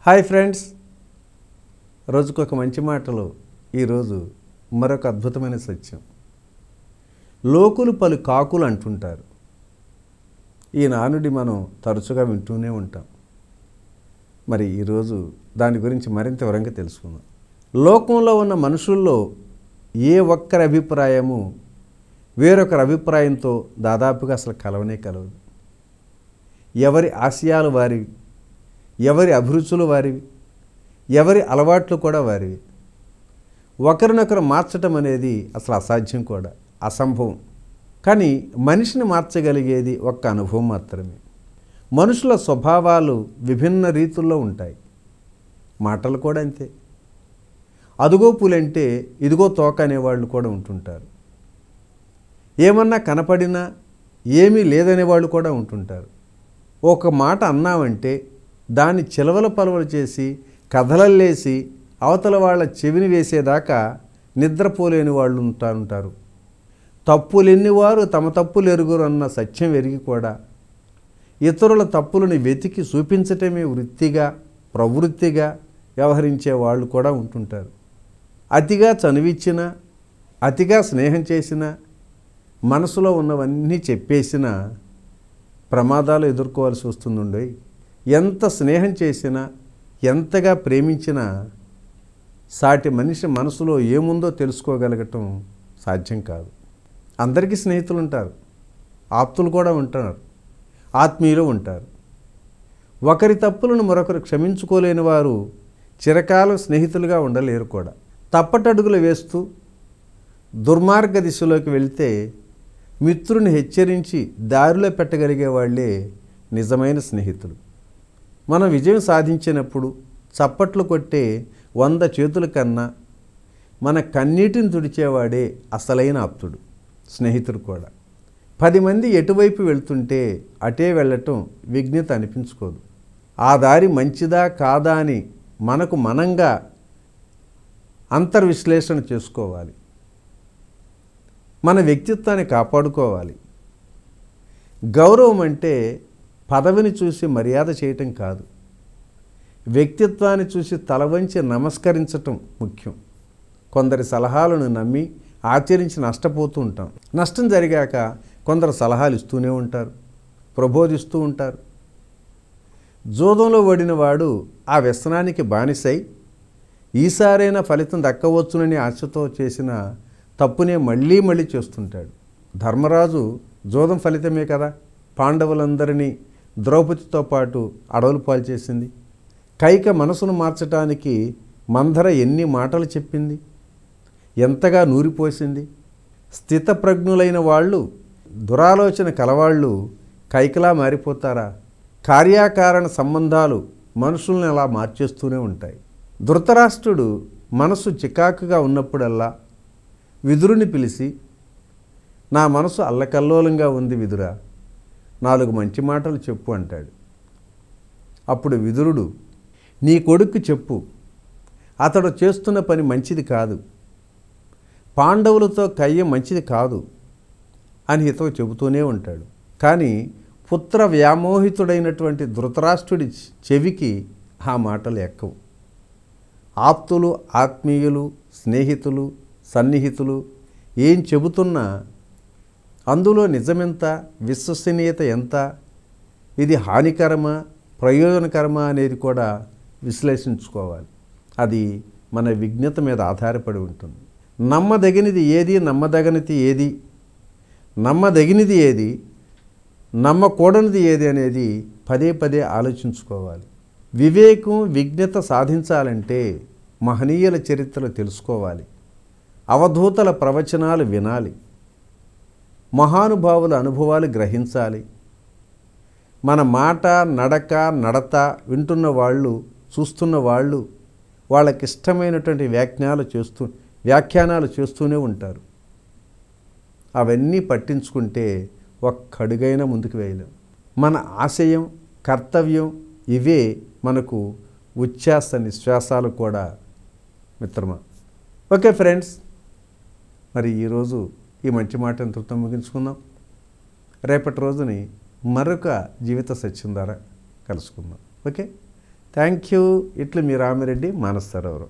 Hi friends, రోజుకొక మంచి మాటలు. ఈరోజు మరొక అద్భుతమైన సత్యం. లోకులు పలు కాకులు అంటుంటారు. ఈ నానుడి మనం తరచుగా వింటూనే ఉంటాం. మరి ఈరోజు దాని గురించి మరింత వివరంగా తెలుసుకుందాం. లోకంలో ఉన్న మనుషుల్లో ఏ ఒక్కరి అభిప్రాయము వేరొకరి అభిప్రాయంతో దాదాపుగా అసలు కలవనే కలవదు. ఎవరి ఆశయాలు వారివి, ఎవరి అభిరుచులు వారివి, ఎవరి అలవాట్లు కూడా వారివి. ఒకరినొకరు మార్చటం అనేది అసలు అసాధ్యం, కూడా అసంభవం. కానీ మనిషిని మార్చగలిగేది ఒక్క అనుభవం మాత్రమే. మనుషుల స్వభావాలు విభిన్న రీతుల్లో ఉంటాయి. మాటలు కూడా అంతే. అదుగో పులంటే ఇదిగో తోక అనేవాళ్ళు కూడా ఉంటుంటారు. ఏమన్నా కనపడినా ఏమీ లేదనేవాళ్ళు కూడా ఉంటుంటారు. ఒక మాట అన్నామంటే దాన్ని చిలవల పలవలు చేసి కథలల్లేసి అవతల వాళ్ళ చెవిని వేసేదాకా నిద్రపోలేని వాళ్ళు ఉంటారు. తప్పులెన్నివారు తమ తప్పులు ఎరుగురు అన్న సత్యం ఎరిగి కూడా ఇతరుల తప్పులను వెతికి చూపించటమే వృత్తిగా, ప్రవృత్తిగా వ్యవహరించే వాళ్ళు కూడా ఉంటుంటారు. అతిగా చనువిచ్చినా, అతిగా స్నేహం చేసినా, మనసులో ఉన్నవన్నీ చెప్పేసినా ప్రమాదాలు ఎదుర్కోవాల్సి వస్తుందండి. ఎంత స్నేహం చేసినా, ఎంతగా ప్రేమించినా సాటి మనిషి మనసులో ఏముందో తెలుసుకోగలగటం సాధ్యం కాదు. అందరికీ స్నేహితులు ఉంటారు, ఆప్తులు కూడా ఉంటారు, ఆత్మీయులు ఉంటారు. ఒకరి తప్పులను మరొకరు క్షమించుకోలేని వారు చిరకాలం స్నేహితులుగా ఉండలేరు కూడా. తప్పటడుగులు వేస్తూ దుర్మార్గ దిశలోకి వెళ్తే మిత్రుని హెచ్చరించి దారిలో పెట్టగలిగే వాళ్ళే నిజమైన స్నేహితులు. మనం విజయం సాధించినప్పుడు చప్పట్లు కొట్టే 100 చేతుల కన్నా మన కన్నీటిని తుడిచేవాడే అసలైన ఆప్తుడు, స్నేహితుడు కూడా. 10 మంది ఎటువైపు వెళ్తుంటే అటే వెళ్ళటం విజ్ఞత అనిపించుకోదు. ఆ దారి మంచిదా కాదా అని మనకు మనంగా అంతర్విశ్లేషణ చేసుకోవాలి. మన వ్యక్తిత్వాన్ని కాపాడుకోవాలి. గౌరవం అంటే పదవిని చూసి మర్యాద చేయటం కాదు, వ్యక్తిత్వాన్ని చూసి తల వంచి నమస్కరించటం ముఖ్యం. కొందరి సలహాలను నమ్మి ఆచరించి నష్టపోతూ ఉంటాం. నష్టం జరిగాక కొందరు సలహాలు ఇస్తూనే ఉంటారు, ప్రబోధిస్తూ ఉంటారు. జూదంలో ఓడిన వాడు ఆ వ్యసనానికి బానిసై ఈసారైనా ఫలితం దక్కవచ్చునని ఆశతో చేసిన తప్పునే మళ్ళీ మళ్ళీ చేస్తుంటాడు. ధర్మరాజు జూదం ఫలితమే కదా పాండవులందరినీ ద్రౌపదితో పాటు అడవులు పాలు చేసింది. కైక మనసును మార్చటానికి మందర ఎన్ని మాటలు చెప్పింది, ఎంతగా నూరిపోసింది. స్థితప్రజ్ఞులైన వాళ్ళు, దురాలోచన కలవాళ్ళు కైకలా మారిపోతారా? కార్యాకారణ సంబంధాలు మనుషుల్ని అలా మార్చేస్తూనే ఉంటాయి. ధృతరాష్ట్రుడు మనసు చికాకుగా ఉన్నప్పుడల్లా విదురుని పిలిచి, నా మనసు అల్లకల్లోలంగా ఉంది విదురా, 4 మంచి మాటలు చెప్పు అంటాడు. అప్పుడు విదురుడు, నీ కొడుక్కి చెప్పు, అతడు చేస్తున్న పని మంచిది కాదు, పాండవులతో కయ్యం మంచిది కాదు అని హితవు చెబుతూనే ఉంటాడు. కానీ పుత్ర వ్యామోహితుడైనటువంటి ధృతరాష్ట్రుడి చెవికి ఆ మాటలు ఎక్కవు. ఆప్తులు, ఆత్మీయులు, స్నేహితులు, సన్నిహితులు ఏం చెబుతున్నా అందులో నిజమెంత, విశ్వసనీయత ఎంత, ఇది హానికరమా ప్రయోజనకరమా అనేది కూడా విశ్లేషించుకోవాలి. అది మన విజ్ఞత మీద ఆధారపడి ఉంటుంది. నమ్మదగినది ఏది, నమ్మదగినది ఏది, నమ్మదగినది ఏది, నమ్మకూడనిది ఏది అనేది పదే పదే ఆలోచించుకోవాలి. వివేకం, విజ్ఞత సాధించాలంటే మహనీయుల చరిత్రలు తెలుసుకోవాలి, అవధూతల ప్రవచనాలు వినాలి, మహానుభావుల అనుభవాలు గ్రహించాలి. మన మాట, నడక, నడత వింటున్న వాళ్ళు, చూస్తున్న వాళ్ళు వాళ్ళకిష్టమైనటువంటి వ్యాఖ్యానాలు చేస్తూనే ఉంటారు. అవన్నీ పట్టించుకుంటే ఒక్కడుగైనా ముందుకు వేయలేం. మన ఆశయం, కర్తవ్యం ఇవే మనకు ఉచ్ఛ్వాస నిశ్వాసాలు కూడా మిత్రమా. ఓకే ఫ్రెండ్స్, మరి ఈరోజు ఈ మంచి మాట ఎంతతో ముగించుకుందాం. రేపటి రోజుని మరొక జీవిత సత్యం ద్వారా కలుసుకుందాం. Okay, thank you. ఇట్లు మీ రామిరెడ్డి మానస సరోవరం.